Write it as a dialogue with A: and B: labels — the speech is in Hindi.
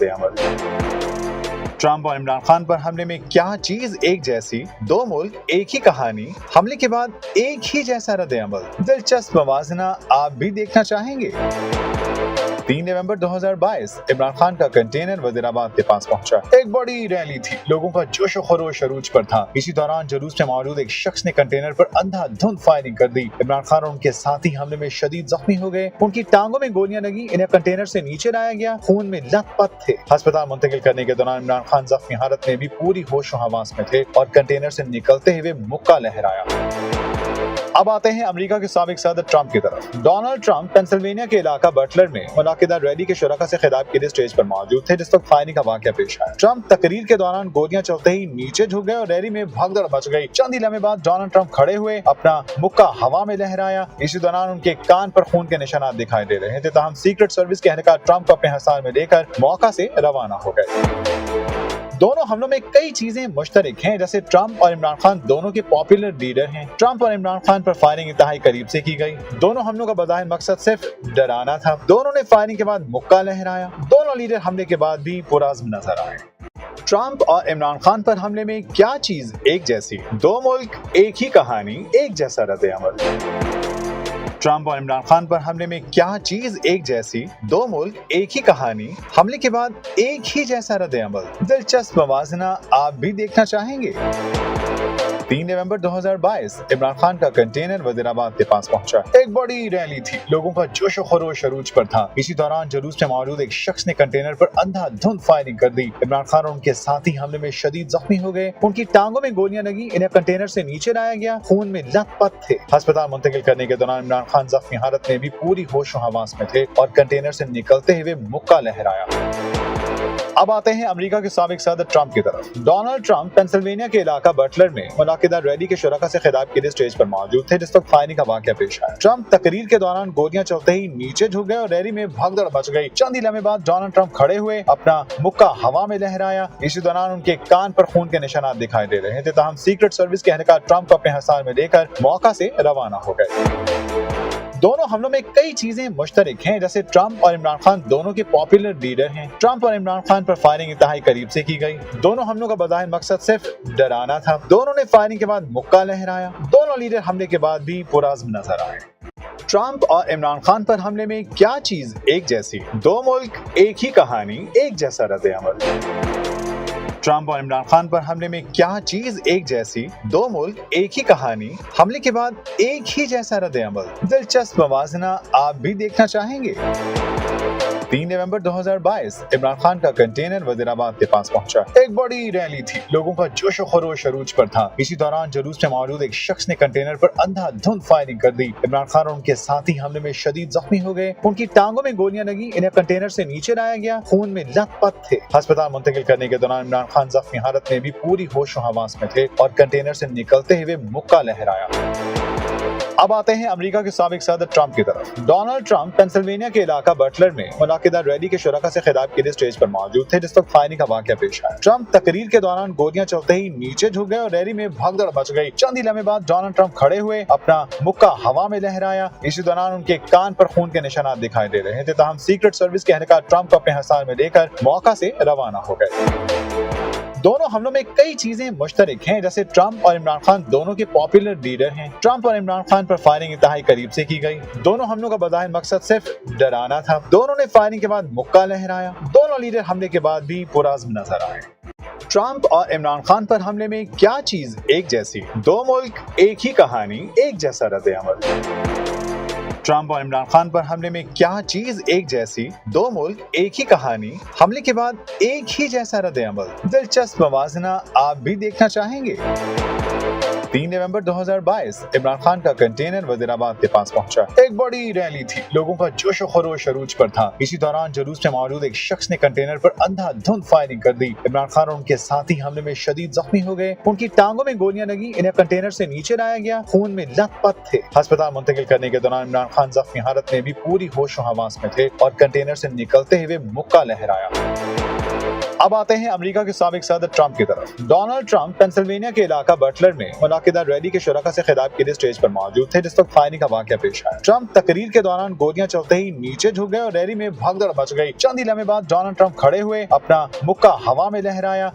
A: अमल। ट्रंप और इमरान खान पर हमले में क्या चीज एक जैसी, दो मुल्क एक ही कहानी, हमले के बाद एक ही जैसा रद्द अमल। दिलचस्प मवाजना आप भी देखना चाहेंगे? 3 नवंबर 2022 इमरान खान का कंटेनर वजीराबाद के पास पहुंचा। एक बड़ी रैली थी, लोगों का जोश और खरोश अरूज पर था। इसी दौरान जुलूस में मौजूद एक शख्स ने कंटेनर पर अंधाधुंध फायरिंग कर दी। इमरान खान और उनके साथी हमले में शदीद जख्मी हो गए। उनकी टांगों में गोलियां लगी, इन्हें कंटेनर से नीचे लाया गया, खून में लथपथ थे। अस्पताल मुंतकिल करने के दौरान इमरान खान जख्मी हालत में भी पूरी होश हवास में थे और कंटेनर से निकलते हुए मुक्का लहराया। अब आते हैं अमेरिका के साबिक सदर ट्रंप की तरफ। डोनाल्ड ट्रंप पेंसिल्वेनिया के इलाका बटलर में मुनाकिदा रैली के शुरका से खिताब के लिए स्टेज पर मौजूद थे, जिस वक्त फायरिंग का वाकया पेश आया। ट्रंप तकरीर के दौरान गोलियां चलते ही नीचे झुक गए और रैली में भगदड़ मच गई। चंद ही लम्हे बाद डोनाल्ड ट्रंप खड़े हुए, अपना मुक्का हवा में लहराया। इसी दौरान उनके कान पर खून के निशानात दिखाई दे रहे थे। ताहम सीक्रेट सर्विस के एहलकार ट्रंप को अपने हिसार में लेकर मौका से रवाना हो गए। दोनों हमलों में कई चीजें मुश्तरक हैं, जैसे ट्रंप और इमरान खान दोनों के पॉपुलर लीडर हैं। ट्रंप और इमरान खान पर फायरिंग इंतहाई करीब से की गई। दोनों हमलों का बज़ाहिर मकसद सिर्फ डराना था। दोनों ने फायरिंग के बाद मुक्का लहराया। दोनों लीडर हमले के बाद भी पुरअज़्म नजर आए। ट्रंप और इमरान खान पर हमले में क्या चीज एक जैसी, दो मुल्क एक ही कहानी, एक जैसा रद्द अमल। ट्रंप और इमरान खान पर हमले में क्या चीज एक जैसी, दो मुल्क एक ही कहानी, हमले के बाद एक ही जैसा रद्द अमल। दिलचस्प मवाजना आप भी देखना चाहेंगे? 3 नवंबर 2022 इमरान खान का कंटेनर वजीराबाद के पास पहुंचा। एक बड़ी रैली थी, लोगों का जोश और खरोश अरूज पर था। इसी दौरान जुलूस में मौजूद एक शख्स ने कंटेनर पर अंधाधुंध फायरिंग कर दी। इमरान खान और उनके साथी हमले में शदीद जख्मी हो गए। उनकी टांगों में गोलियां लगी, इन्हें कंटेनर से नीचे लाया गया, खून में लथपथ थे। अस्पताल मुंतकिल करने के दौरान इमरान खान जख्मी हालत में भी पूरी होश हवास में थे और कंटेनर से निकलते हुए मुक्का लहराया। अब आते हैं अमेरिका के साबिक सदर ट्रंप की तरफ। डोनाल्ड ट्रंप पेंसिल्वेनिया के इलाका बटलर में मुनाकिदा रैली के शुरका से खिताब के लिए स्टेज पर मौजूद थे, जिस वक्त फायरिंग का वाकया पेश आया। ट्रंप तकरीर के दौरान गोलियां चलते ही नीचे झुक गए और रैली में भगदड़ मच गई। चंद ही लम्हे बाद डोनाल्ड ट्रंप खड़े हुए, अपना मुक्का हवा में लहराया। इसी दौरान उनके कान पर खून के निशानात दिखाई दे रहे थे। ताहम सीक्रेट सर्विस के एहलकार ट्रंप को अपने हिसार में लेकर मौका से रवाना हो गए। दोनों हमलों में कई चीजें मुश्तरक हैं, जैसे ट्रंप और इमरान खान दोनों के पॉपुलर लीडर हैं। ट्रंप और इमरान खान पर फायरिंग इंतहाई करीब से की गई। दोनों हमलों का बज़ाहिर मकसद सिर्फ डराना था। दोनों ने फायरिंग के बाद मुक्का लहराया। दोनों लीडर हमले के बाद भी पुरअज़्म नजर आए। ट्रंप और इमरान खान पर हमले में क्या चीज एक जैसी, दो मुल्क एक ही कहानी, एक जैसा रद्द अमल। ट्रंप और इमरान खान पर हमले में क्या चीज एक जैसी, दो मुल्क एक ही कहानी, हमले के बाद एक ही जैसा रद्द अमल। दिलचस्प मवाजना आप भी देखना चाहेंगे? 3 नवंबर 2022 इमरान खान का कंटेनर वजीराबाद के पास पहुंचा। एक बड़ी रैली थी, लोगों का जोश और खरोश अरूज पर था। इसी दौरान जुलूस में मौजूद एक शख्स ने कंटेनर पर अंधाधुंध फायरिंग कर दी। इमरान खान और उनके साथी हमले में शदीद जख्मी हो गए। उनकी टांगों में गोलियां लगी, इन्हें कंटेनर से नीचे लाया गया, खून में लथपथ थे। अस्पताल मुंतकिल करने के दौरान इमरान खान जख्मी हालत में भी पूरी होश हवास में थे और कंटेनर से निकलते हुए मुक्का लहराया। अब आते हैं अमेरिका के साबिक सदर ट्रंप की तरफ। डोनाल्ड ट्रंप पेंसिल्वेनिया के इलाका बटलर में मुनाकिदा रैली के शुरका से खिताब के लिए स्टेज पर मौजूद थे, जिस वक्त फायरिंग का वाकया पेश आया। ट्रंप तकरीर के दौरान गोलियां चलते ही नीचे झुक गए और रैली में भगदड़ मच गई। चंद ही लम्हे बाद डोनाल्ड ट्रंप खड़े हुए, अपना मुक्का हवा में लहराया। इसी दौरान उनके कान पर खून के निशानात दिखाई दे रहे थे। ताहम सीक्रेट सर्विस के एहलकार ट्रंप को अपने हिसार में लेकर मौका से रवाना हो गए। दोनों हमलों में कई चीजें मुश्तरक हैं, जैसे ट्रंप और इमरान खान दोनों के पॉपुलर लीडर हैं। ट्रंप और इमरान खान पर फायरिंग इंतहाई करीब से की गई। दोनों हमलों का बज़ाहिर मकसद सिर्फ डराना था। दोनों ने फायरिंग के बाद मुक्का लहराया। दोनों लीडर हमले के बाद भी पुरअज़्म नजर आए। ट्रंप और इमरान खान पर हमले में क्या चीज एक जैसी, दो मुल्क एक ही कहानी, एक जैसा रद्द अमल। ट्रंप और इमरान खान पर हमले में क्या चीज एक जैसी, दो मुल्क एक ही कहानी, हमले के बाद एक ही जैसा रद्द अमल। दिलचस्प मवाजना आप भी देखना चाहेंगे? 3 नवंबर 2022 इमरान खान का कंटेनर वजीराबाद के पास पहुंचा। एक बड़ी रैली थी, लोगों का जोश और खरोश अरूज पर था। इसी दौरान जुलूस में मौजूद एक शख्स ने कंटेनर पर अंधाधुंध फायरिंग कर दी। इमरान खान और उनके साथी हमले में शदीद जख्मी हो गए। उनकी टांगों में गोलियां लगी, इन्हें कंटेनर से नीचे लाया गया, खून में लथपथ थे। अस्पताल मुंतकिल करने के दौरान इमरान खान जख्मी हालत में भी पूरी होश हवास में थे और कंटेनर से निकलते हुए मुक्का लहराया। अब आते हैं अमेरिका के साबिक सदर ट्रंप की तरफ। डोनाल्ड ट्रंप पेंसिल्वेनिया के इलाका बटलर में मुनाकिदा रैली के शुरका से खिताब के लिए स्टेज पर मौजूद थे, जिस वक्त फायरिंग का वाकया पेश आया। ट्रंप तकरीर के दौरान गोलियां चलते ही नीचे झुक गए और रैली में भगदड़ मच गई। चंद ही लम्हे बाद डोनाल्ड ट्रंप खड़े हुए, अपना मुक्का हवा में लहराया।